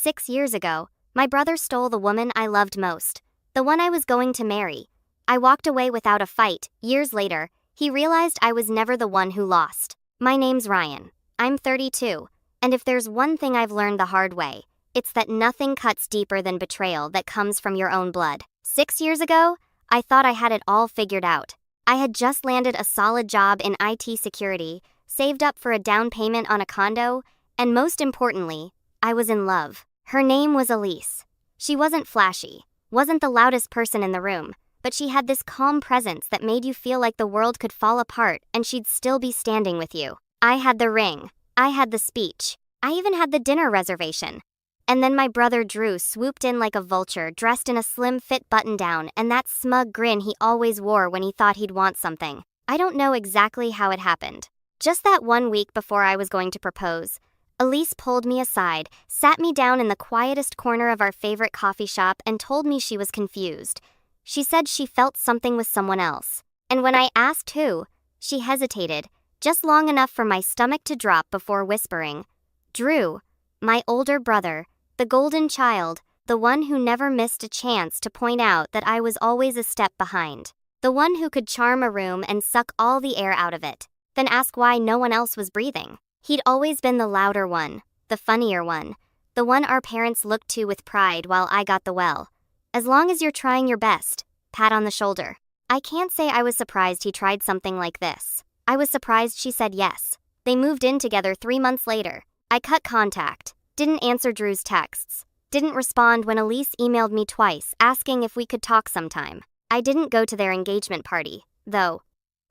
6 years ago, my brother stole the woman I loved most, the one I was going to marry. I walked away without a fight. Years later, he realized I was never the one who lost. My name's Ryan. I'm 32, and if there's one thing I've learned the hard way, it's that nothing cuts deeper than betrayal that comes from your own blood. 6 years ago, I thought I had it all figured out. I had just landed a solid job in IT security, saved up for a down payment on a condo, and most importantly, I was in love. Her name was Elise. She wasn't flashy, wasn't the loudest person in the room, but she had this calm presence that made you feel like the world could fall apart and she'd still be standing with you. I had the ring. I had the speech. I even had the dinner reservation. And then my brother Drew swooped in like a vulture, dressed in a slim-fit button-down and that smug grin he always wore when he thought he'd want something. I don't know exactly how it happened. Just that 1 week before I was going to propose, Elise pulled me aside, sat me down in the quietest corner of our favorite coffee shop and told me she was confused. She said she felt something with someone else. And when I asked who, she hesitated, just long enough for my stomach to drop before whispering, "Drew, my older brother, the golden child, the one who never missed a chance to point out that I was always a step behind. The one who could charm a room and suck all the air out of it, then ask why no one else was breathing." He'd always been the louder one, the funnier one, the one our parents looked to with pride while I got the well. "As long as you're trying your best," pat on the shoulder. I can't say I was surprised he tried something like this. I was surprised she said yes. They moved in together 3 months later. I cut contact, didn't answer Drew's texts, didn't respond when Elise emailed me twice asking if we could talk sometime. I didn't go to their engagement party, though.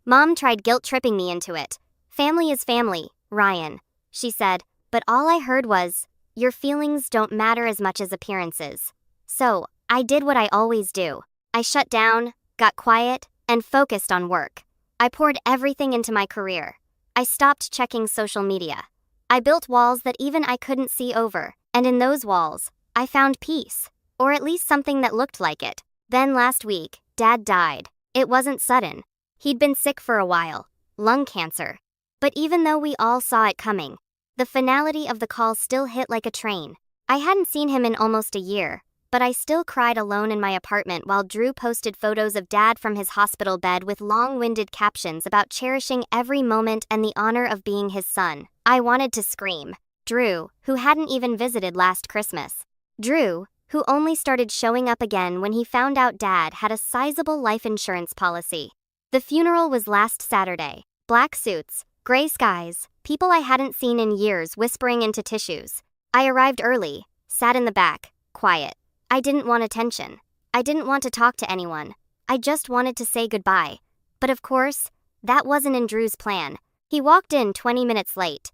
Mom tried guilt-tripping me into it. "Family is family, Ryan," she said, but all I heard was, "Your feelings don't matter as much as appearances." So, I did what I always do. I shut down, got quiet, and focused on work. I poured everything into my career. I stopped checking social media. I built walls that even I couldn't see over, and in those walls, I found peace, or at least something that looked like it. Then last week, Dad died. It wasn't sudden. He'd been sick for a while, lung cancer. But even though we all saw it coming, the finality of the call still hit like a train. I hadn't seen him in almost a year, but I still cried alone in my apartment while Drew posted photos of Dad from his hospital bed with long-winded captions about cherishing every moment and the honor of being his son. I wanted to scream. Drew, who hadn't even visited last Christmas. Drew, who only started showing up again when he found out Dad had a sizable life insurance policy. The funeral was last Saturday. Black suits, gray skies, people I hadn't seen in years whispering into tissues. I arrived early, sat in the back, quiet. I didn't want attention. I didn't want to talk to anyone. I just wanted to say goodbye. But of course, that wasn't in Drew's plan. He walked in 20 minutes late,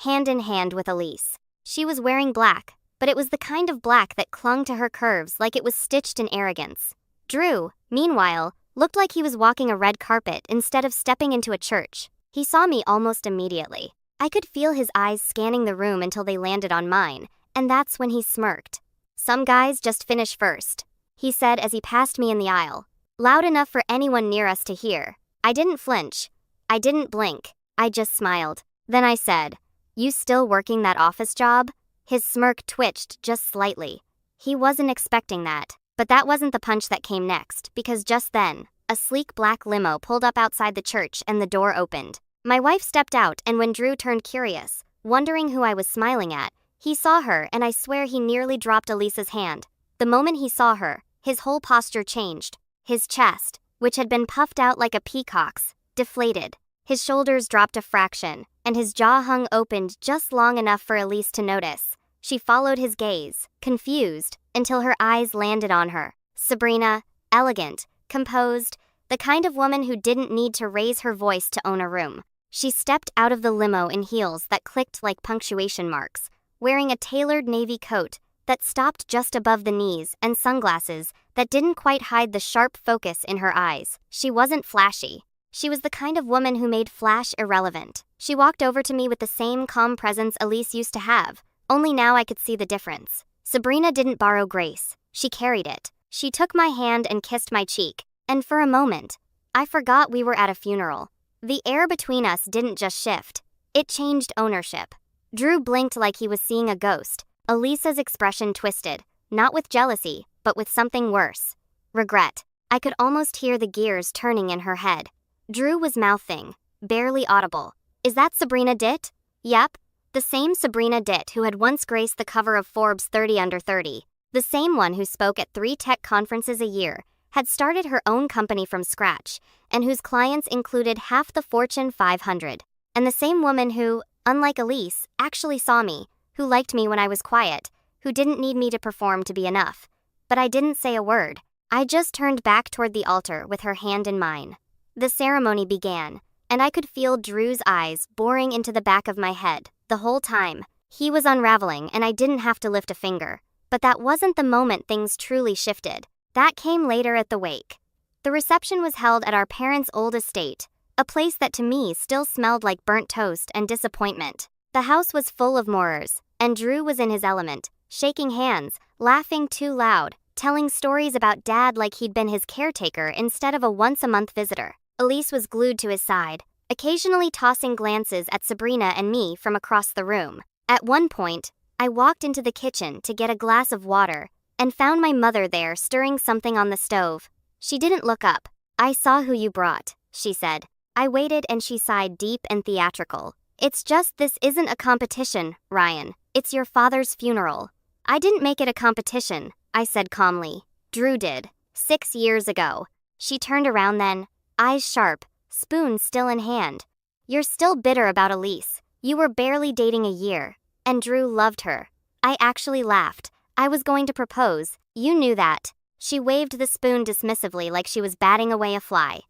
hand in hand with Elise. She was wearing black, but it was the kind of black that clung to her curves like it was stitched in arrogance. Drew, meanwhile, looked like he was walking a red carpet instead of stepping into a church. He saw me almost immediately. I could feel his eyes scanning the room until they landed on mine, and that's when he smirked. "Some guys just finish first," he said as he passed me in the aisle, loud enough for anyone near us to hear. I didn't flinch. I didn't blink. I just smiled. Then I said, "You still working that office job?" His smirk twitched just slightly. He wasn't expecting that. But that wasn't the punch that came next, because just then, a sleek black limo pulled up outside the church and the door opened. My wife stepped out, and when Drew turned curious, wondering who I was smiling at, he saw her, and I swear he nearly dropped Elisa's hand. The moment he saw her, his whole posture changed. His chest, which had been puffed out like a peacock's, deflated. His shoulders dropped a fraction, and his jaw hung opened just long enough for Elise to notice. She followed his gaze, confused, until her eyes landed on her. Sabrina, elegant, composed, the kind of woman who didn't need to raise her voice to own a room. She stepped out of the limo in heels that clicked like punctuation marks, wearing a tailored navy coat that stopped just above the knees and sunglasses that didn't quite hide the sharp focus in her eyes. She wasn't flashy. She was the kind of woman who made flash irrelevant. She walked over to me with the same calm presence Elise used to have, only now I could see the difference. Sabrina didn't borrow grace. She carried it. She took my hand and kissed my cheek, and for a moment, I forgot we were at a funeral. The air between us didn't just shift. It changed ownership. Drew blinked like he was seeing a ghost. Elisa's expression twisted, not with jealousy, but with something worse. Regret. I could almost hear the gears turning in her head. Drew was mouthing, barely audible. Is that Sabrina Ditt? Yep. The same Sabrina Ditt who had once graced the cover of Forbes 30 Under 30. The same one who spoke at 3 tech conferences a year, had started her own company from scratch, and whose clients included half the Fortune 500. And the same woman who, unlike Elise, actually saw me, who liked me when I was quiet, who didn't need me to perform to be enough. But I didn't say a word. I just turned back toward the altar with her hand in mine. The ceremony began, and I could feel Drew's eyes boring into the back of my head the whole time. He was unraveling, and I didn't have to lift a finger. But that wasn't the moment things truly shifted. That came later at the wake. The reception was held at our parents' old estate, a place that to me still smelled like burnt toast and disappointment. The house was full of mourers, and Drew was in his element, shaking hands, laughing too loud, telling stories about Dad like he'd been his caretaker instead of a once-a-month visitor. Elise was glued to his side, occasionally tossing glances at Sabrina and me from across the room. At one point, I walked into the kitchen to get a glass of water and found my mother there stirring something on the stove. She didn't look up. I saw who you brought, she said. I waited and she sighed deep and theatrical. It's just this isn't a competition, Ryan. It's your father's funeral. I didn't make it a competition, I said calmly. Drew did. 6 years ago. She turned around then, eyes sharp, spoon still in hand. You're still bitter about Elise. You were barely dating a year. And Drew loved her. I actually laughed. I was going to propose. You knew that. She waved the spoon dismissively like she was batting away a fly.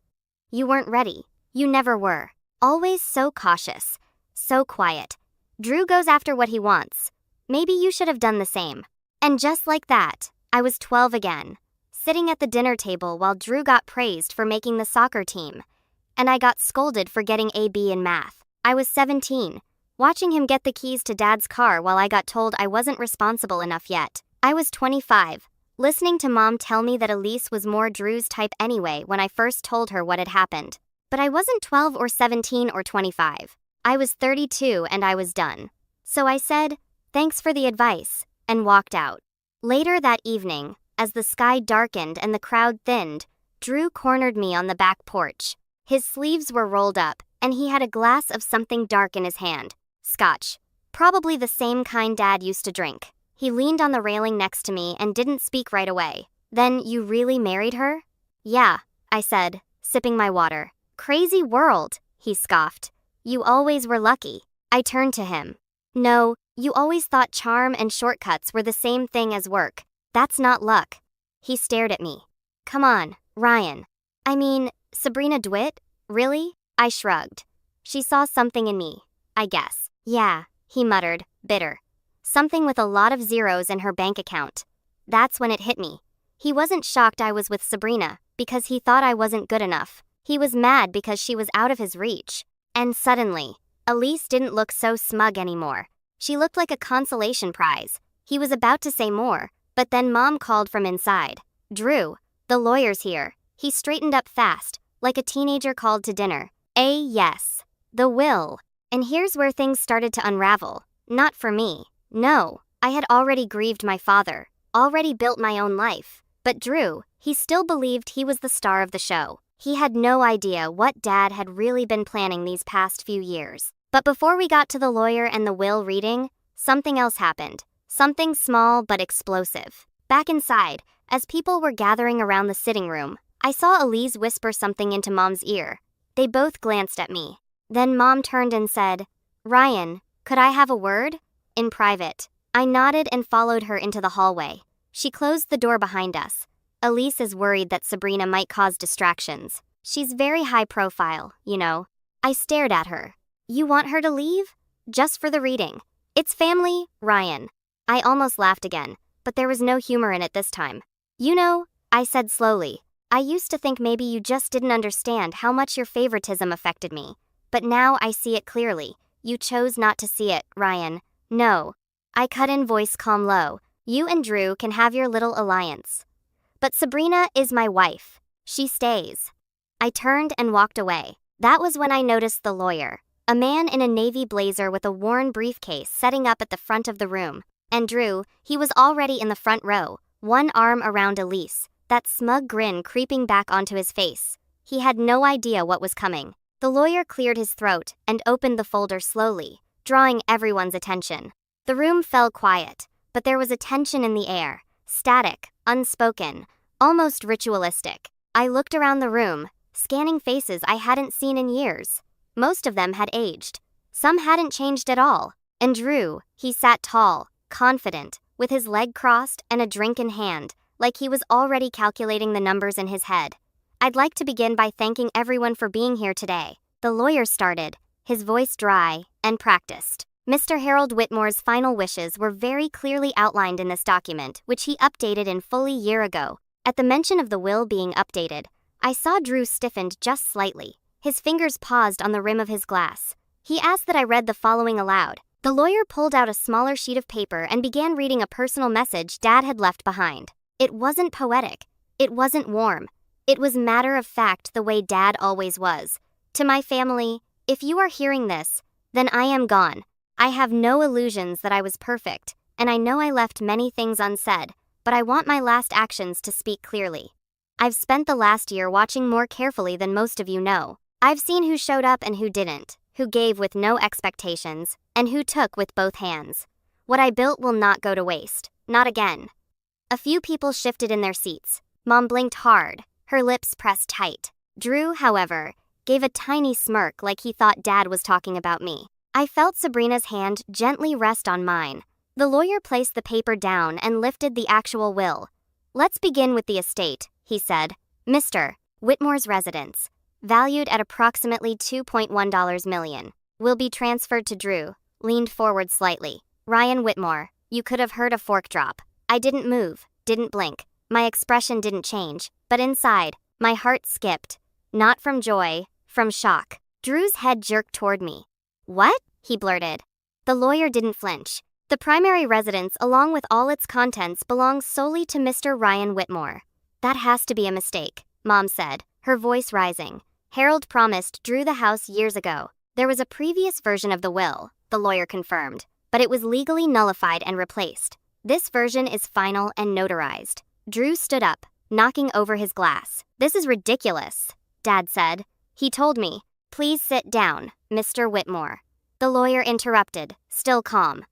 You weren't ready. You never were. Always so cautious. So quiet. Drew goes after what he wants. Maybe you should have done the same. And just like that, I was 12 again, sitting at the dinner table while Drew got praised for making the soccer team. And I got scolded for getting a B in math. I was 17. Watching him get the keys to Dad's car while I got told I wasn't responsible enough yet. I was 25, listening to Mom tell me that Elise was more Drew's type anyway when I first told her what had happened. But I wasn't 12 or 17 or 25. I was 32 and I was done. So I said, thanks for the advice, and walked out. Later that evening, as the sky darkened and the crowd thinned, Drew cornered me on the back porch. His sleeves were rolled up, and he had a glass of something dark in his hand. Scotch. Probably the same kind Dad used to drink. He leaned on the railing next to me and didn't speak right away. Then you really married her? Yeah, I said, sipping my water. Crazy world, he scoffed. You always were lucky. I turned to him. No, you always thought charm and shortcuts were the same thing as work. That's not luck. He stared at me. Come on, Ryan. I mean, Sabrina DeWitt? Really? I shrugged. She saw something in me, I guess. Yeah, he muttered, bitter. Something with a lot of zeros in her bank account. That's when it hit me. He wasn't shocked I was with Sabrina, because he thought I wasn't good enough. He was mad because she was out of his reach. And suddenly, Elise didn't look so smug anymore. She looked like a consolation prize. He was about to say more, but then Mom called from inside. Drew, the lawyer's here. He straightened up fast, like a teenager called to dinner. Yes. The will. And here's where things started to unravel. Not for me. No, I had already grieved my father, already built my own life. But Drew, he still believed he was the star of the show. He had no idea what Dad had really been planning these past few years. But before we got to the lawyer and the will reading, something else happened. Something small but explosive. Back inside, as people were gathering around the sitting room, I saw Elise whisper something into Mom's ear. They both glanced at me. Then Mom turned and said, Ryan, could I have a word? In private. I nodded and followed her into the hallway. She closed the door behind us. Elise is worried that Sabrina might cause distractions. She's very high profile, you know. I stared at her. You want her to leave? Just for the reading. It's family, Ryan. I almost laughed again, but there was no humor in it this time. You know, I said slowly, I used to think maybe you just didn't understand how much your favoritism affected me. But now I see it clearly. You chose not to see it, Ryan. No. I cut in, voice calm low. You and Drew can have your little alliance. But Sabrina is my wife. She stays. I turned and walked away. That was when I noticed the lawyer, a man in a navy blazer with a worn briefcase setting up at the front of the room. And Drew, he was already in the front row, one arm around Elise, that smug grin creeping back onto his face. He had no idea what was coming. The lawyer cleared his throat and opened the folder slowly, drawing everyone's attention. The room fell quiet, but there was a tension in the air, static, unspoken, almost ritualistic. I looked around the room, scanning faces I hadn't seen in years. Most of them had aged. Some hadn't changed at all. And Drew, he sat tall, confident, with his leg crossed and a drink in hand, like he was already calculating the numbers in his head. "I'd like to begin by thanking everyone for being here today," the lawyer started, his voice dry and practiced. Mr. Harold Whitmore's final wishes were very clearly outlined in this document, which he updated in fully a year ago. At the mention of the will being updated, I saw Drew stiffened just slightly. His fingers paused on the rim of his glass. He asked that I read the following aloud. The lawyer pulled out a smaller sheet of paper and began reading a personal message Dad had left behind. It wasn't poetic. It wasn't warm. It was matter of fact the way Dad always was. "To my family, if you are hearing this, then I am gone. I have no illusions that I was perfect, and I know I left many things unsaid, but I want my last actions to speak clearly. I've spent the last year watching more carefully than most of you know. I've seen who showed up and who didn't, who gave with no expectations, and who took with both hands. What I built will not go to waste, not again." A few people shifted in their seats. Mom blinked hard, her lips pressed tight. Drew, however, gave a tiny smirk like he thought Dad was talking about me. I felt Sabrina's hand gently rest on mine. The lawyer placed the paper down and lifted the actual will. "Let's begin with the estate," he said. "Mr. Whitmore's residence, valued at approximately $2.1 million, will be transferred to Drew," leaned forward slightly. "Ryan Whitmore, you could have heard a fork drop. I didn't move, didn't blink. My expression didn't change, but inside, my heart skipped. Not from joy, from shock." Drew's head jerked toward me. "What?" he blurted. The lawyer didn't flinch. "The primary residence along with all its contents belongs solely to Mr. Ryan Whitmore." "That has to be a mistake," Mom said, her voice rising. "Harold promised Drew the house years ago." "There was a previous version of the will," the lawyer confirmed, "but it was legally nullified and replaced. This version is final and notarized." Drew stood up, knocking over his glass. "This is ridiculous," Dad said. "He told me." "Please sit down, Mr. Whitmore," the lawyer interrupted, still calm.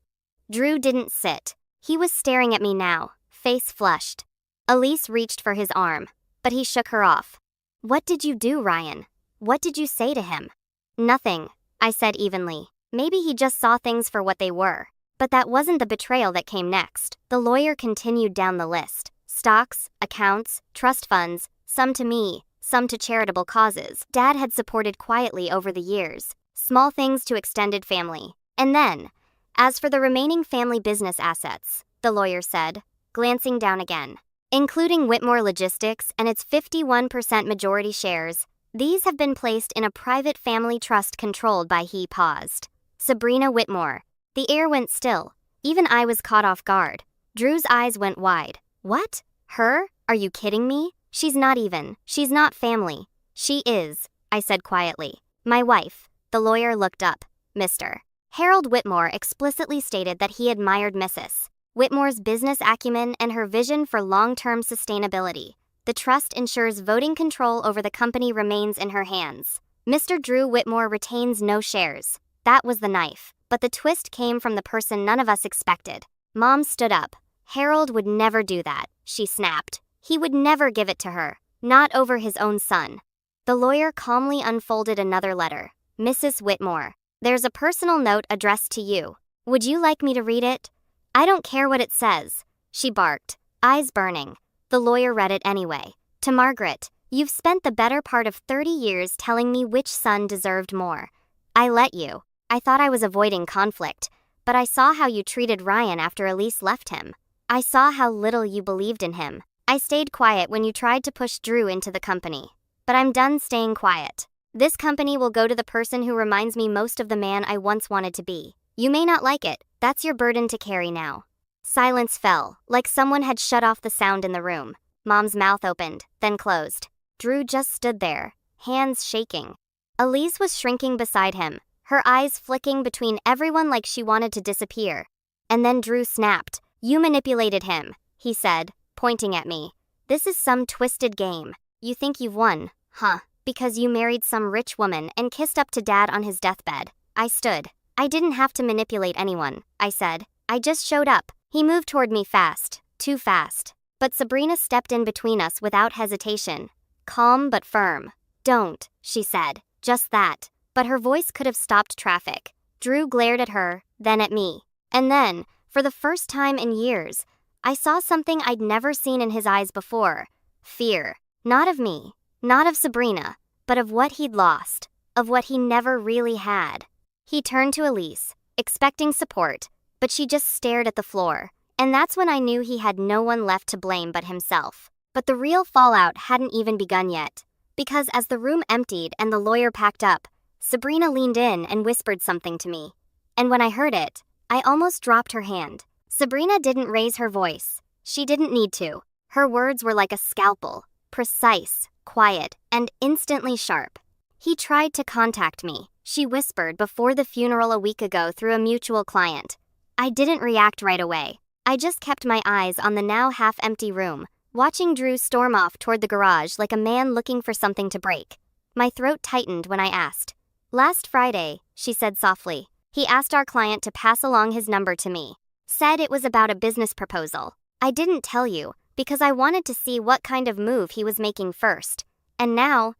Drew didn't sit. He was staring at me now, face flushed. Elise reached for his arm, but he shook her off. "What did you do, Ryan? What did you say to him?" "Nothing," I said evenly. "Maybe he just saw things for what they were." But that wasn't the betrayal that came next. The lawyer continued down the list. Stocks, accounts, trust funds, some to me, some to charitable causes Dad had supported quietly over the years. Small things to extended family. And then, as for the remaining family business assets, the lawyer said, glancing down again, including Whitmore Logistics and its 51% majority shares, these have been placed in a private family trust controlled by he paused. Sabrina Whitmore. The air went still. Even I was caught off guard. Drew's eyes went wide. "What? Her? Are you kidding me? She's not family." "She is," I said quietly. "My wife." The lawyer looked up. Mr. Harold Whitmore explicitly stated that he admired Mrs. Whitmore's business acumen and her vision for long-term sustainability. The trust ensures voting control over the company remains in her hands. Mr. Drew Whitmore retains no shares. That was the knife. But the twist came from the person none of us expected. Mom stood up. "Harold would never do that," she snapped. "He would never give it to her. Not over his own son." The lawyer calmly unfolded another letter. "Mrs. Whitmore, there's a personal note addressed to you. Would you like me to read it?" "I don't care what it says," she barked, eyes burning. The lawyer read it anyway. "To Margaret, you've spent the better part of 30 years telling me which son deserved more. I let you. I thought I was avoiding conflict, but I saw how you treated Ryan after Elise left him. I saw how little you believed in him. I stayed quiet when you tried to push Drew into the company. But I'm done staying quiet. This company will go to the person who reminds me most of the man I once wanted to be. You may not like it, that's your burden to carry now." Silence fell, like someone had shut off the sound in the room. Mom's mouth opened, then closed. Drew just stood there, hands shaking. Elise was shrinking beside him, her eyes flicking between everyone like she wanted to disappear. And then Drew snapped. "You manipulated him," he said, pointing at me. "This is some twisted game. You think you've won, huh? Because you married some rich woman and kissed up to Dad on his deathbed." I stood. "I didn't have to manipulate anyone," I said. "I just showed up." He moved toward me fast, too fast. But Sabrina stepped in between us without hesitation. Calm but firm. "Don't," she said. Just that. But her voice could have stopped traffic. Drew glared at her, then at me. And then, for the first time in years, I saw something I'd never seen in his eyes before. Fear. Not of me. Not of Sabrina. But of what he'd lost. Of what he never really had. He turned to Elise, expecting support, but she just stared at the floor. And that's when I knew he had no one left to blame but himself. But the real fallout hadn't even begun yet. Because as the room emptied and the lawyer packed up, Sabrina leaned in and whispered something to me. And when I heard it, I almost dropped her hand. Sabrina didn't raise her voice. She didn't need to. Her words were like a scalpel, precise, quiet, and instantly sharp. "He tried to contact me," she whispered before the funeral a week ago through a mutual client. I didn't react right away. I just kept my eyes on the now half-empty room, watching Drew storm off toward the garage like a man looking for something to break. My throat tightened when I asked. "Last Friday," she said softly, "he asked our client to pass along his number to me. Said it was about a business proposal. I didn't tell you, because I wanted to see what kind of move he was making first. And now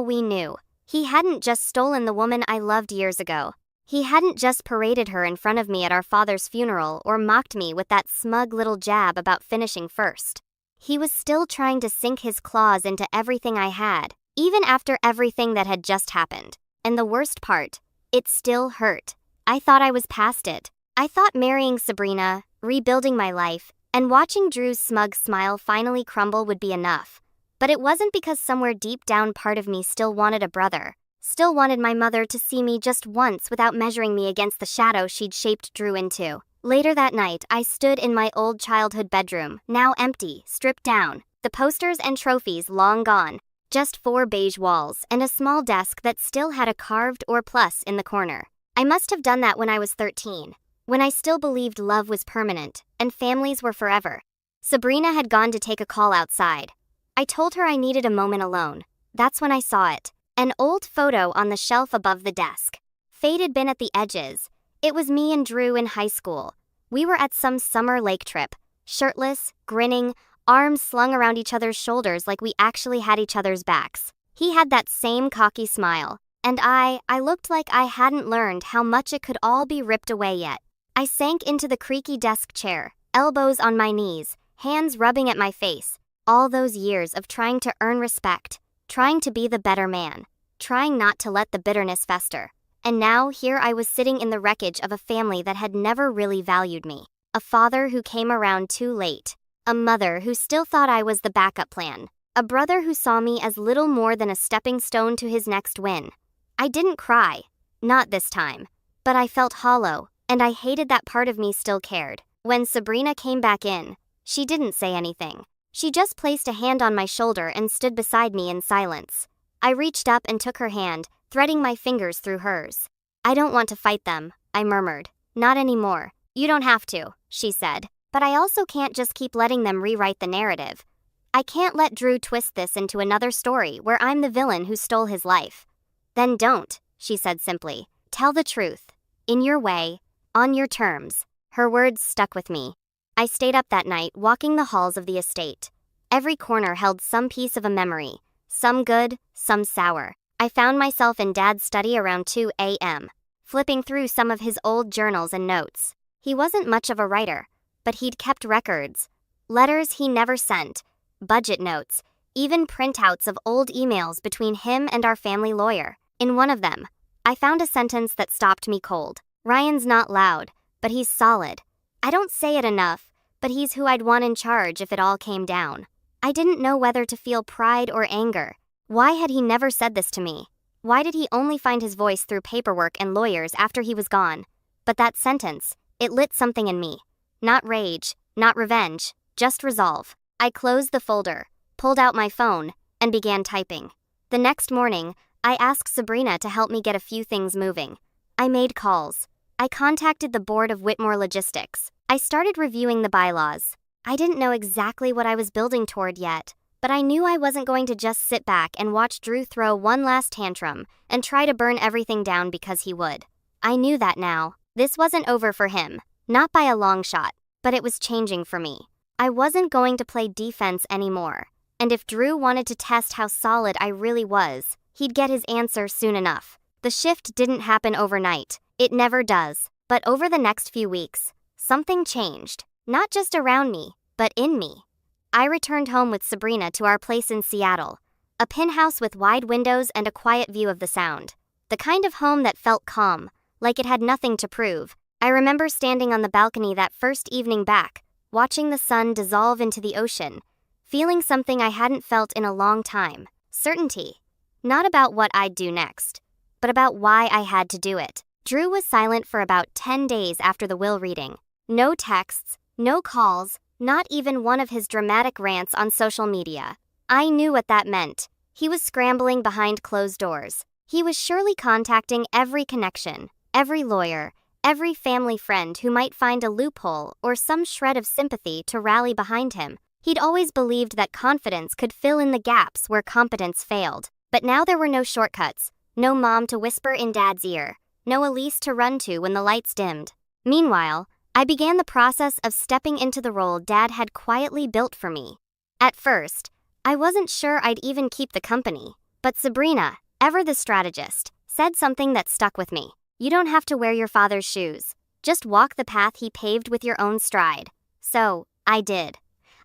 we knew. He hadn't just stolen the woman I loved years ago. He hadn't just paraded her in front of me at our father's funeral or mocked me with that smug little jab about finishing first. He was still trying to sink his claws into everything I had, even after everything that had just happened. And the worst part, it still hurt. I thought I was past it. I thought marrying Sabrina, rebuilding my life, and watching Drew's smug smile finally crumble would be enough. But it wasn't, because somewhere deep down part of me still wanted a brother. Still wanted my mother to see me just once without measuring me against the shadow she'd shaped Drew into. Later that night, I stood in my old childhood bedroom, now empty, stripped down, the posters and trophies long gone. Just 4 beige walls and a small desk that still had a carved or plus in the corner. I must have done that when I was 13. When I still believed love was permanent, and families were forever. Sabrina had gone to take a call outside. I told her I needed a moment alone. That's when I saw it. An old photo on the shelf above the desk. Faded bin at the edges. It was me and Drew in high school. We were at some summer lake trip. Shirtless, grinning, arms slung around each other's shoulders like we actually had each other's backs. He had that same cocky smile. And I looked like I hadn't learned how much it could all be ripped away yet. I sank into the creaky desk chair, elbows on my knees, hands rubbing at my face. All those years of trying to earn respect, trying to be the better man, trying not to let the bitterness fester. And now here I was sitting in the wreckage of a family that had never really valued me. A father who came around too late. A mother who still thought I was the backup plan. A brother who saw me as little more than a stepping stone to his next win. I didn't cry. Not this time. But I felt hollow. And I hated that part of me still cared. When Sabrina came back in, she didn't say anything. She just placed a hand on my shoulder and stood beside me in silence. I reached up and took her hand, threading my fingers through hers. "I don't want to fight them," I murmured. "Not anymore." "You don't have to," she said. "But I also can't just keep letting them rewrite the narrative. I can't let Drew twist this into another story where I'm the villain who stole his life." "Then don't," she said simply. "Tell the truth. In your way. On your terms." Her words stuck with me. I stayed up that night walking the halls of the estate. Every corner held some piece of a memory, some good, some sour. I found myself in Dad's study around 2 a.m., flipping through some of his old journals and notes. He wasn't much of a writer, but he'd kept records. Letters he never sent, budget notes, even printouts of old emails between him and our family lawyer. In one of them, I found a sentence that stopped me cold. "Ryan's not loud, but he's solid. I don't say it enough, but he's who I'd want in charge if it all came down." I didn't know whether to feel pride or anger. Why had he never said this to me? Why did he only find his voice through paperwork and lawyers after he was gone? But that sentence, it lit something in me. Not rage, not revenge, just resolve. I closed the folder, pulled out my phone, and began typing. The next morning, I asked Sabrina to help me get a few things moving. I made calls. I contacted the board of Whitmore Logistics, I started reviewing the bylaws. I didn't know exactly what I was building toward yet, but I knew I wasn't going to just sit back and watch Drew throw one last tantrum and try to burn everything down because he would. I knew that now. This wasn't over for him, not by a long shot, but it was changing for me. I wasn't going to play defense anymore, and if Drew wanted to test how solid I really was, he'd get his answer soon enough. The shift didn't happen overnight. It never does. But over the next few weeks, something changed. Not just around me, but in me. I returned home with Sabrina to our place in Seattle, a penthouse with wide windows and a quiet view of the Sound. The kind of home that felt calm, like it had nothing to prove. I remember standing on the balcony that first evening back, watching the sun dissolve into the ocean, feeling something I hadn't felt in a long time. Certainty. Not about what I'd do next, but about why I had to do it. Drew was silent for about 10 days after the will reading. No texts, no calls, not even one of his dramatic rants on social media. I knew what that meant. He was scrambling behind closed doors. He was surely contacting every connection, every lawyer, every family friend who might find a loophole or some shred of sympathy to rally behind him. He'd always believed that confidence could fill in the gaps where competence failed. But now there were no shortcuts, no mom to whisper in Dad's ear, no Elise to run to when the lights dimmed. Meanwhile, I began the process of stepping into the role Dad had quietly built for me. At first, I wasn't sure I'd even keep the company, but Sabrina, ever the strategist, said something that stuck with me. You don't have to wear your father's shoes. Just walk the path he paved with your own stride. So, I did.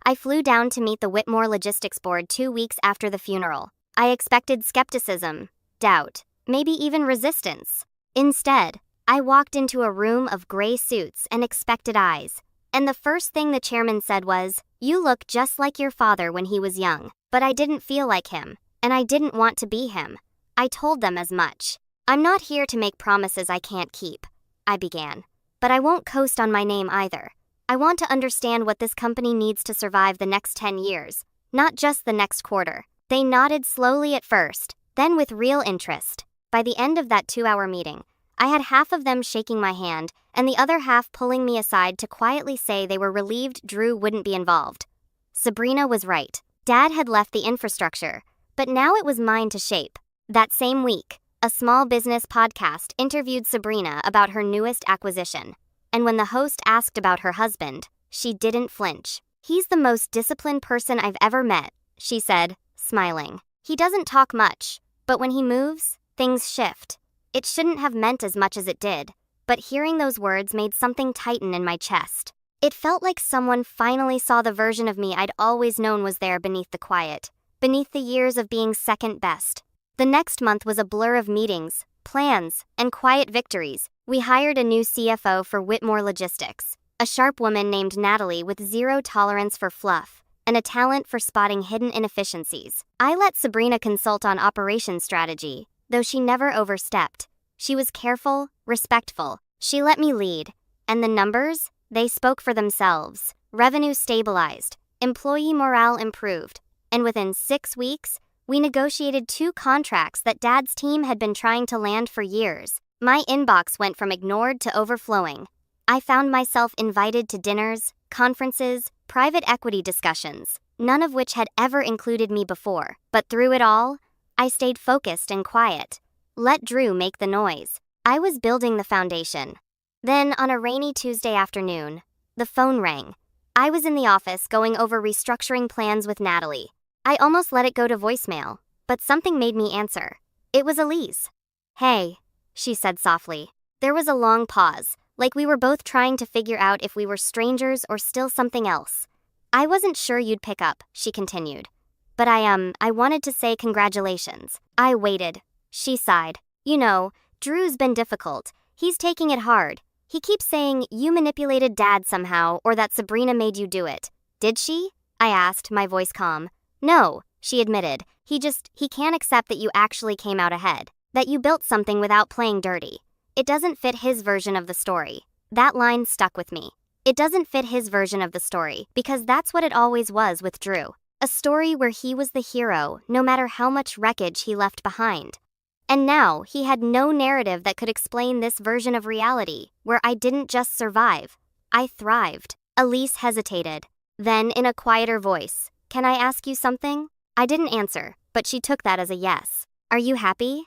I flew down to meet the Whitmore Logistics Board 2 weeks after the funeral. I expected skepticism, doubt, maybe even resistance. Instead, I walked into a room of gray suits and expected eyes. And the first thing the chairman said was, "You look just like your father when he was young." But I didn't feel like him, and I didn't want to be him. I told them as much. "I'm not here to make promises I can't keep," I began. "But I won't coast on my name either. I want to understand what this company needs to survive the next 10 years, not just the next quarter." They nodded slowly at first, then with real interest. By the end of that 2-hour meeting, I had half of them shaking my hand and the other half pulling me aside to quietly say they were relieved Drew wouldn't be involved. Sabrina was right. Dad had left the infrastructure, but now it was mine to shape. That same week, a small business podcast interviewed Sabrina about her newest acquisition. And when the host asked about her husband, she didn't flinch. "He's the most disciplined person I've ever met," she said, smiling. "He doesn't talk much, but when he moves, things shift." It shouldn't have meant as much as it did, but hearing those words made something tighten in my chest. It felt like someone finally saw the version of me I'd always known was there beneath the quiet, beneath the years of being second best. The next month was a blur of meetings, plans, and quiet victories. We hired a new CFO for Whitmore Logistics, a sharp woman named Natalie with zero tolerance for fluff, and a talent for spotting hidden inefficiencies. I let Sabrina consult on operations strategy, though she never overstepped. She was careful, respectful. She let me lead. And the numbers? They spoke for themselves. Revenue stabilized. Employee morale improved. And within 6 weeks, we negotiated 2 contracts that Dad's team had been trying to land for years. My inbox went from ignored to overflowing. I found myself invited to dinners, conferences, private equity discussions, none of which had ever included me before. But through it all, I stayed focused and quiet. Let Drew make the noise. I was building the foundation. Then, on a rainy Tuesday afternoon, the phone rang. I was in the office going over restructuring plans with Natalie. I almost let it go to voicemail, but something made me answer. It was Elise. "Hey," she said softly. There was a long pause, like we were both trying to figure out if we were strangers or still something else. "I wasn't sure you'd pick up," she continued. "But I wanted to say congratulations." I waited. She sighed. "You know, Drew's been difficult. He's taking it hard. He keeps saying you manipulated Dad somehow or that Sabrina made you do it." "Did she?" I asked, my voice calm. "No," she admitted. He can't accept that you actually came out ahead. That you built something without playing dirty. It doesn't fit his version of the story." That line stuck with me. It doesn't fit his version of the story, because that's what it always was with Drew. A story where he was the hero, no matter how much wreckage he left behind. And now, he had no narrative that could explain this version of reality, where I didn't just survive. I thrived. Elise hesitated. Then, in a quieter voice, "Can I ask you something?" I didn't answer, but she took that as a yes. "Are you happy?"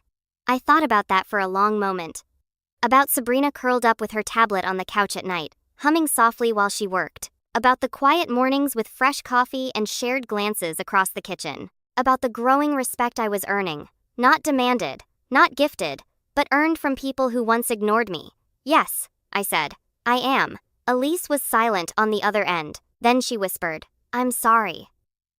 I thought about that for a long moment. About Sabrina curled up with her tablet on the couch at night, humming softly while she worked. About the quiet mornings with fresh coffee and shared glances across the kitchen. About the growing respect I was earning. Not demanded, not gifted, but earned from people who once ignored me. "Yes," I said. "I am." Elise was silent on the other end. Then she whispered, "I'm sorry."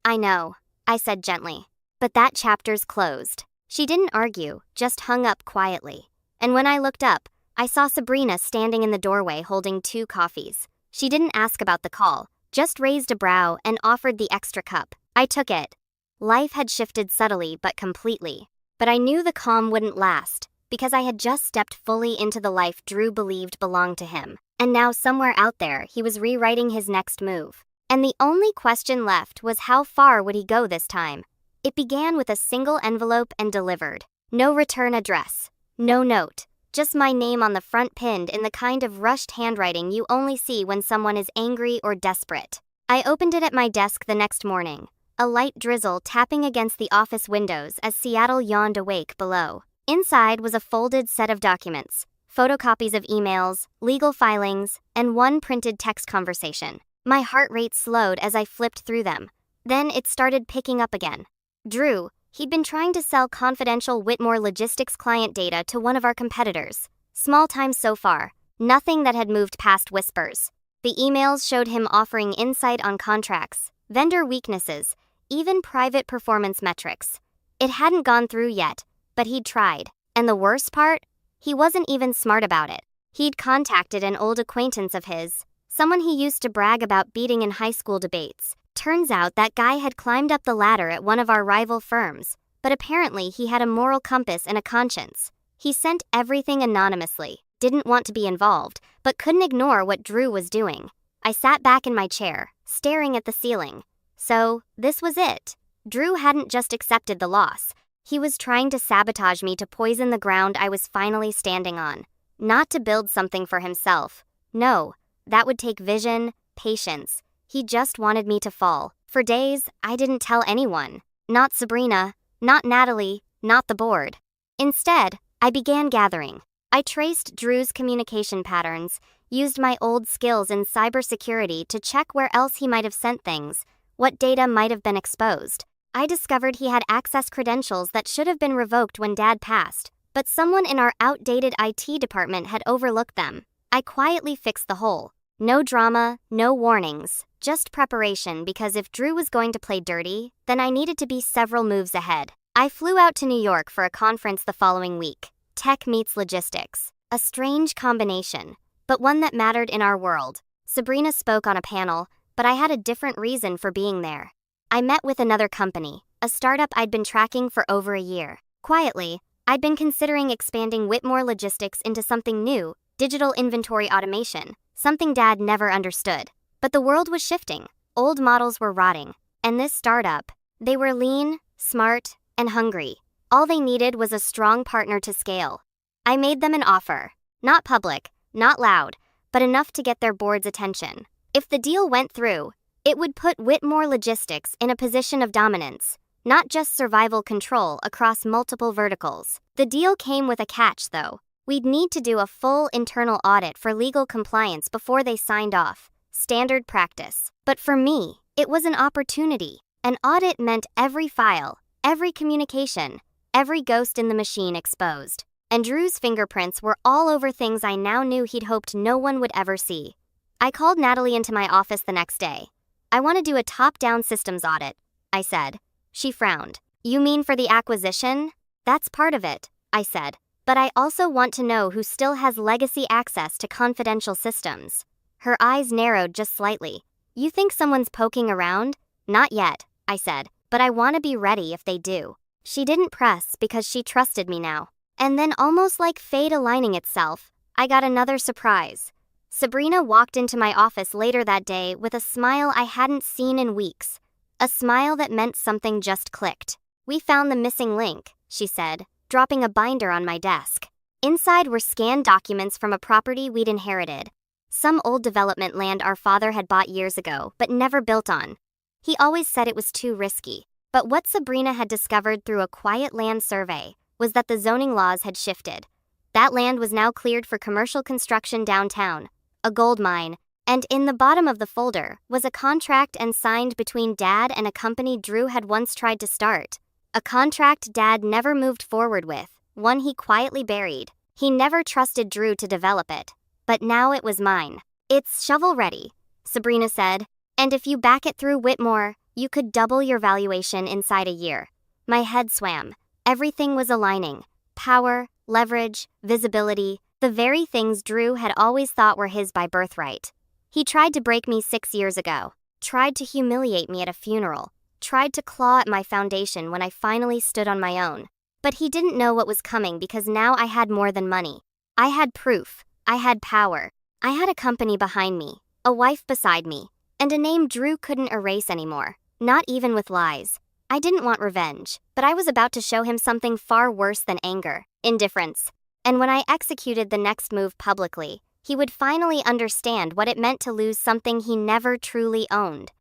"I know," I said gently. But that chapter's closed. She didn't argue, just hung up quietly. And when I looked up, I saw Sabrina standing in the doorway holding 2 coffees. She didn't ask about the call, just raised a brow and offered the extra cup. I took it. Life had shifted subtly but completely. But I knew the calm wouldn't last, because I had just stepped fully into the life Drew believed belonged to him. And now somewhere out there, he was rewriting his next move. And the only question left was how far would he go this time? It began with a single envelope and delivered. No return address. No note. Just my name on the front pinned in the kind of rushed handwriting you only see when someone is angry or desperate. I opened it at my desk the next morning, a light drizzle tapping against the office windows as Seattle yawned awake below. Inside was a folded set of documents, photocopies of emails, legal filings, and one printed text conversation. My heart rate slowed as I flipped through them. Then it started picking up again. Drew, he'd been trying to sell confidential Whitmore Logistics client data to one of our competitors. Small time so far, nothing that had moved past whispers. The emails showed him offering insight on contracts, vendor weaknesses, even private performance metrics. It hadn't gone through yet, but he'd tried. And the worst part? He wasn't even smart about it. He'd contacted an old acquaintance of his, someone he used to brag about beating in high school debates. Turns out that guy had climbed up the ladder at one of our rival firms, but apparently he had a moral compass and a conscience. He sent everything anonymously, didn't want to be involved, but couldn't ignore what Drew was doing. I sat back in my chair, staring at the ceiling. So, this was it. Drew hadn't just accepted the loss. He was trying to sabotage me to poison the ground I was finally standing on. Not to build something for himself. No, that would take vision, patience. He just wanted me to fall. For days, I didn't tell anyone. Not Sabrina, not Natalie, not the board. Instead, I began gathering. I traced Drew's communication patterns, used my old skills in cybersecurity to check where else he might have sent things, what data might have been exposed. I discovered he had access credentials that should have been revoked when Dad passed, but someone in our outdated IT department had overlooked them. I quietly fixed the hole. No drama, no warnings, just preparation, because if Drew was going to play dirty, then I needed to be several moves ahead. I flew out to New York for a conference the following week. Tech meets logistics. A strange combination, but one that mattered in our world. Sabrina spoke on a panel, but I had a different reason for being there. I met with another company, a startup I'd been tracking for over a year. Quietly, I'd been considering expanding Whitmore Logistics into something new, digital inventory automation, something Dad never understood. But the world was shifting. Old models were rotting. And this startup, they were lean, smart, and hungry. All they needed was a strong partner to scale. I made them an offer. Not public, not loud, but enough to get their board's attention. If the deal went through, it would put Whitmore Logistics in a position of dominance, not just survival control across multiple verticals. The deal came with a catch, though. We'd need to do a full internal audit for legal compliance before they signed off. Standard practice. But for me, it was an opportunity. An audit meant every file, every communication, every ghost in the machine exposed. And Drew's fingerprints were all over things I now knew he'd hoped no one would ever see. I called Natalie into my office the next day. "I want to do a top-down systems audit," I said. She frowned. "You mean for the acquisition?" "That's part of it," I said. "But I also want to know who still has legacy access to confidential systems." Her eyes narrowed just slightly. "You think someone's poking around?" "Not yet," I said, "but I want to be ready if they do." She didn't press because she trusted me now. And then, almost like fate aligning itself, I got another surprise. Sabrina walked into my office later that day with a smile I hadn't seen in weeks. A smile that meant something just clicked. "We found the missing link," she said, dropping a binder on my desk. Inside were scanned documents from a property we'd inherited. Some old development land our father had bought years ago but never built on. He always said it was too risky. But what Sabrina had discovered through a quiet land survey was that the zoning laws had shifted. That land was now cleared for commercial construction downtown, a gold mine, and in the bottom of the folder was a contract and signed between Dad and a company Drew had once tried to start. A contract Dad never moved forward with, one he quietly buried. He never trusted Drew to develop it. But now it was mine. It's shovel-ready, Sabrina said, and if you back it through Whitmore, you could double your valuation inside a year. My head swam. Everything was aligning. Power, leverage, visibility, the very things Drew had always thought were his by birthright. He tried to break me 6 years ago, tried to humiliate me at a funeral, tried to claw at my foundation when I finally stood on my own. But he didn't know what was coming because now I had more than money. I had proof. I had power. I had a company behind me, a wife beside me, and a name Drew couldn't erase anymore, not even with lies. I didn't want revenge, but I was about to show him something far worse than anger, indifference. And when I executed the next move publicly, he would finally understand what it meant to lose something he never truly owned.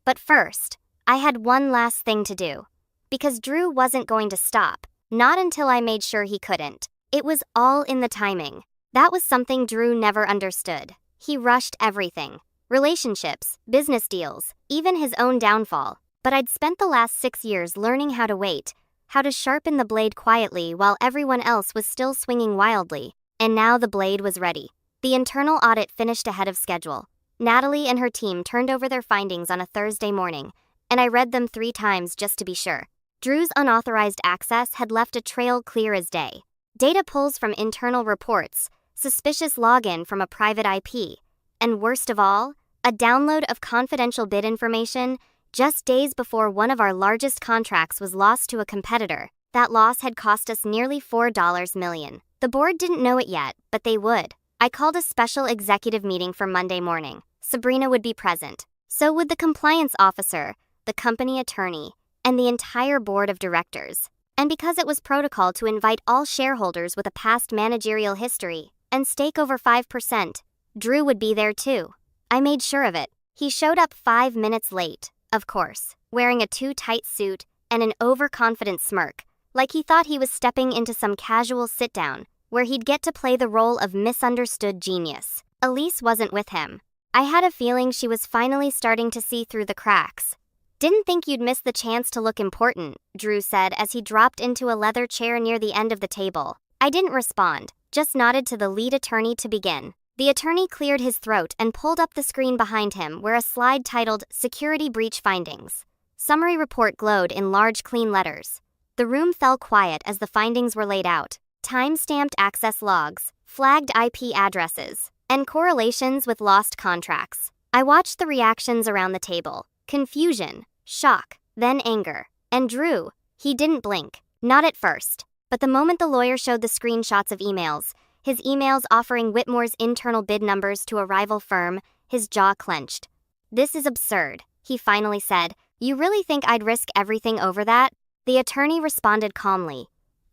But first, I had one last thing to do. Because Drew wasn't going to stop, not until I made sure he couldn't. It was all in the timing. That was something Drew never understood. He rushed everything. Relationships, business deals, even his own downfall. But I'd spent the last 6 years learning how to wait, how to sharpen the blade quietly while everyone else was still swinging wildly. And now the blade was ready. The internal audit finished ahead of schedule. Natalie and her team turned over their findings on a Thursday morning, and I read them 3 times just to be sure. Drew's unauthorized access had left a trail clear as day. Data pulls from internal reports, suspicious login from a private IP, and worst of all, a download of confidential bid information just days before one of our largest contracts was lost to a competitor. That loss had cost us nearly $4 million. The board didn't know it yet, but they would. I called a special executive meeting for Monday morning. Sabrina would be present. So would the compliance officer, the company attorney, and the entire board of directors. And because it was protocol to invite all shareholders with a past managerial history and stake over 5%, Drew would be there too. I made sure of it. He showed up 5 minutes late, of course, wearing a too tight suit and an overconfident smirk, like he thought he was stepping into some casual sit-down where he'd get to play the role of misunderstood genius. Elise wasn't with him. I had a feeling she was finally starting to see through the cracks. Didn't think you'd miss the chance to look important, Drew said as he dropped into a leather chair near the end of the table. I didn't respond, just nodded to the lead attorney to begin. The attorney cleared his throat and pulled up the screen behind him where a slide titled Security Breach Findings. Summary report glowed in large clean letters. The room fell quiet as the findings were laid out. Time-stamped access logs, flagged IP addresses, and correlations with lost contracts. I watched the reactions around the table. Confusion, shock, then anger. And Drew, he didn't blink. Not at first. But the moment the lawyer showed the screenshots of emails, his emails offering Whitmore's internal bid numbers to a rival firm, his jaw clenched. This is absurd, he finally said. You really think I'd risk everything over that? The attorney responded calmly.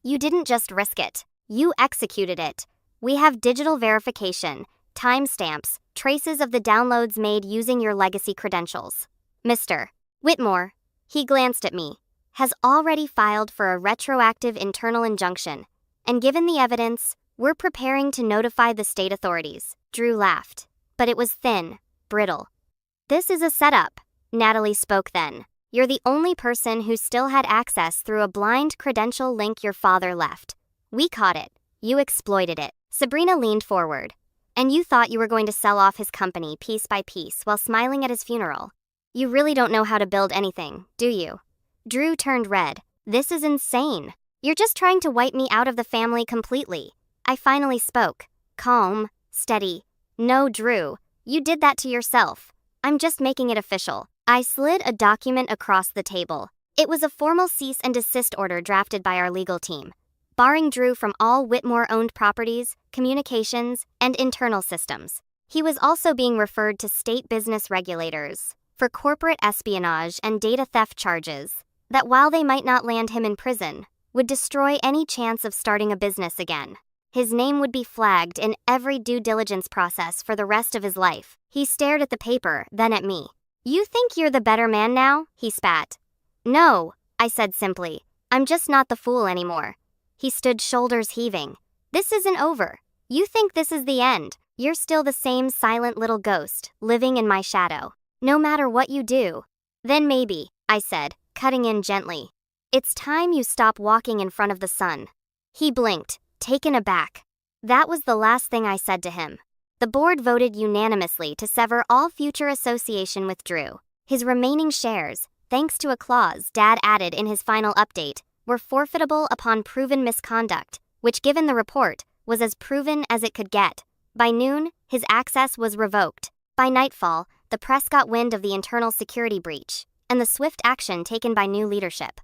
You didn't just risk it. You executed it. We have digital verification, timestamps, traces of the downloads made using your legacy credentials. Mr. Whitmore, he glanced at me, has already filed for a retroactive internal injunction. And given the evidence, we're preparing to notify the state authorities. Drew laughed. But it was thin, brittle. This is a setup, Natalie spoke then. You're the only person who still had access through a blind credential link your father left. We caught it. You exploited it. Sabrina leaned forward. And you thought you were going to sell off his company piece by piece while smiling at his funeral. You really don't know how to build anything, do you? Drew turned red. This is insane. You're just trying to wipe me out of the family completely. I finally spoke. Calm, steady. No, Drew, you did that to yourself. I'm just making it official. I slid a document across the table. It was a formal cease and desist order drafted by our legal team, barring Drew from all Whitmore-owned properties, communications, and internal systems. He was also being referred to state business regulators for corporate espionage and data theft charges that, while they might not land him in prison, would destroy any chance of starting a business again. His name would be flagged in every due diligence process for the rest of his life. He stared at the paper, then at me. "You think you're the better man now?" he spat. "No," I said simply. "I'm just not the fool anymore." He stood, shoulders heaving. "This isn't over. You think this is the end. You're still the same silent little ghost, living in my shadow. No matter what you do." "Then maybe," I said, cutting in gently. "It's time you stop walking in front of the sun." He blinked, taken aback. That was the last thing I said to him. The board voted unanimously to sever all future association with Drew. His remaining shares, thanks to a clause Dad added in his final update, were forfeitable upon proven misconduct, which, given the report, was as proven as it could get. By noon, his access was revoked. By nightfall, the press got wind of the internal security breach and the swift action taken by new leadership.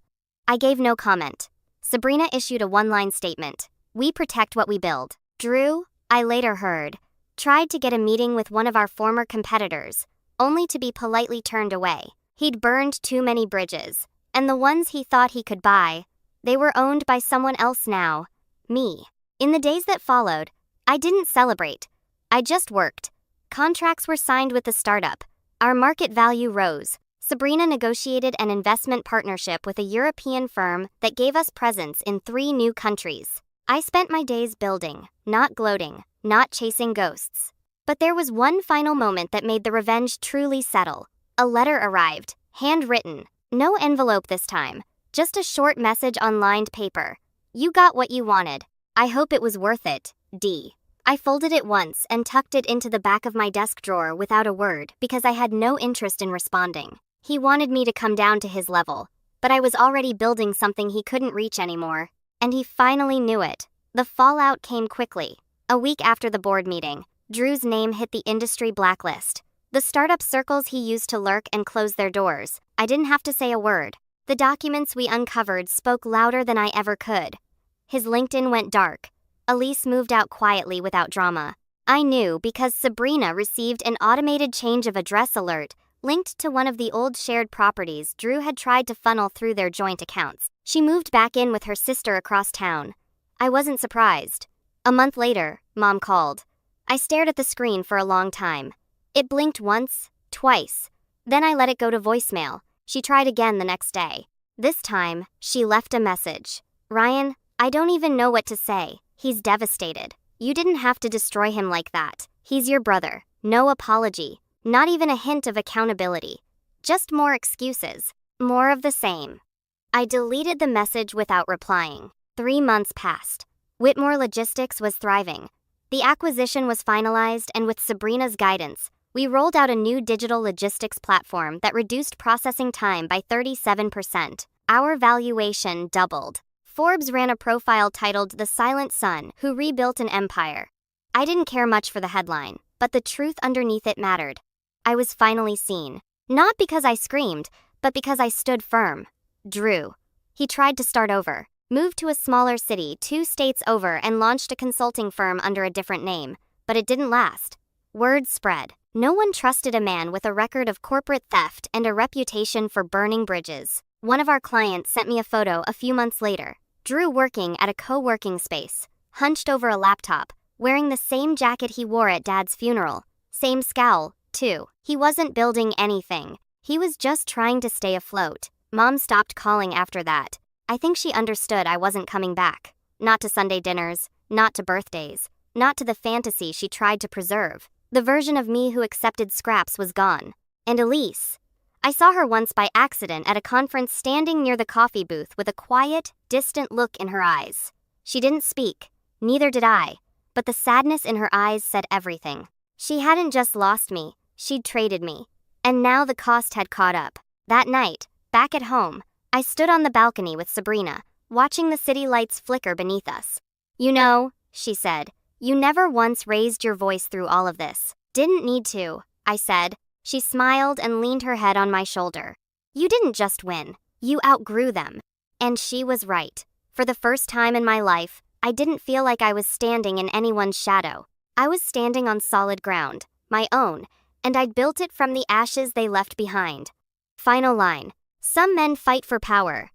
I gave no comment. Sabrina issued a one-line statement. "We protect what we build." Drew, I later heard, tried to get a meeting with one of our former competitors, only to be politely turned away. He'd burned too many bridges, and the ones he thought he could buy, they were owned by someone else now. Me. In the days that followed, I didn't celebrate. I just worked. Contracts were signed with the startup. Our market value rose. Sabrina negotiated an investment partnership with a European firm that gave us presence in 3 new countries. I spent my days building, not gloating, not chasing ghosts. But there was one final moment that made the revenge truly settle. A letter arrived, handwritten. No envelope this time, just a short message on lined paper. "You got what you wanted. I hope it was worth it, D." I folded it once and tucked it into the back of my desk drawer without a word because I had no interest in responding. He wanted me to come down to his level, but I was already building something he couldn't reach anymore. And he finally knew it. The fallout came quickly. A week after the board meeting, Drew's name hit the industry blacklist. The startup circles he used to lurk and close their doors. I didn't have to say a word. The documents we uncovered spoke louder than I ever could. His LinkedIn went dark. Elise moved out quietly without drama. I knew because Sabrina received an automated change of address alert linked to one of the old shared properties Drew had tried to funnel through their joint accounts. She moved back in with her sister across town. I wasn't surprised. A month later, Mom called. I stared at the screen for a long time. It blinked once, twice. Then I let it go to voicemail. She tried again the next day. This time, she left a message. "Ryan, I don't even know what to say. He's devastated. You didn't have to destroy him like that. He's your brother. No apology. Not even a hint of accountability. Just more excuses. More of the same." I deleted the message without replying. 3 months passed. Whitmore Logistics was thriving. The acquisition was finalized, and with Sabrina's guidance, we rolled out a new digital logistics platform that reduced processing time by 37%. Our valuation doubled. Forbes ran a profile titled "The Silent Son Who Rebuilt an Empire." I didn't care much for the headline, but the truth underneath it mattered. I was finally seen. Not because I screamed, but because I stood firm. Drew. He tried to start over, moved to a smaller city 2 states over, and launched a consulting firm under a different name, but it didn't last. Word spread. No one trusted a man with a record of corporate theft and a reputation for burning bridges. One of our clients sent me a photo a few months later. Drew working at a co-working space, hunched over a laptop, wearing the same jacket he wore at Dad's funeral. Same scowl, too. He wasn't building anything. He was just trying to stay afloat. Mom stopped calling after that. I think she understood I wasn't coming back. Not to Sunday dinners, not to birthdays, not to the fantasy she tried to preserve. The version of me who accepted scraps was gone. And Elise. I saw her once by accident at a conference standing near the coffee booth with a quiet, distant look in her eyes. She didn't speak, neither did I, but the sadness in her eyes said everything. She hadn't just lost me, she'd traded me. And now the cost had caught up. That night, back at home, I stood on the balcony with Sabrina, watching the city lights flicker beneath us. "You know," she said, "you never once raised your voice through all of this." "Didn't need to," I said. She smiled and leaned her head on my shoulder. "You didn't just win. You outgrew them." And she was right. For the first time in my life, I didn't feel like I was standing in anyone's shadow. I was standing on solid ground, my own, and I'd built it from the ashes they left behind. Final line. Some men fight for power,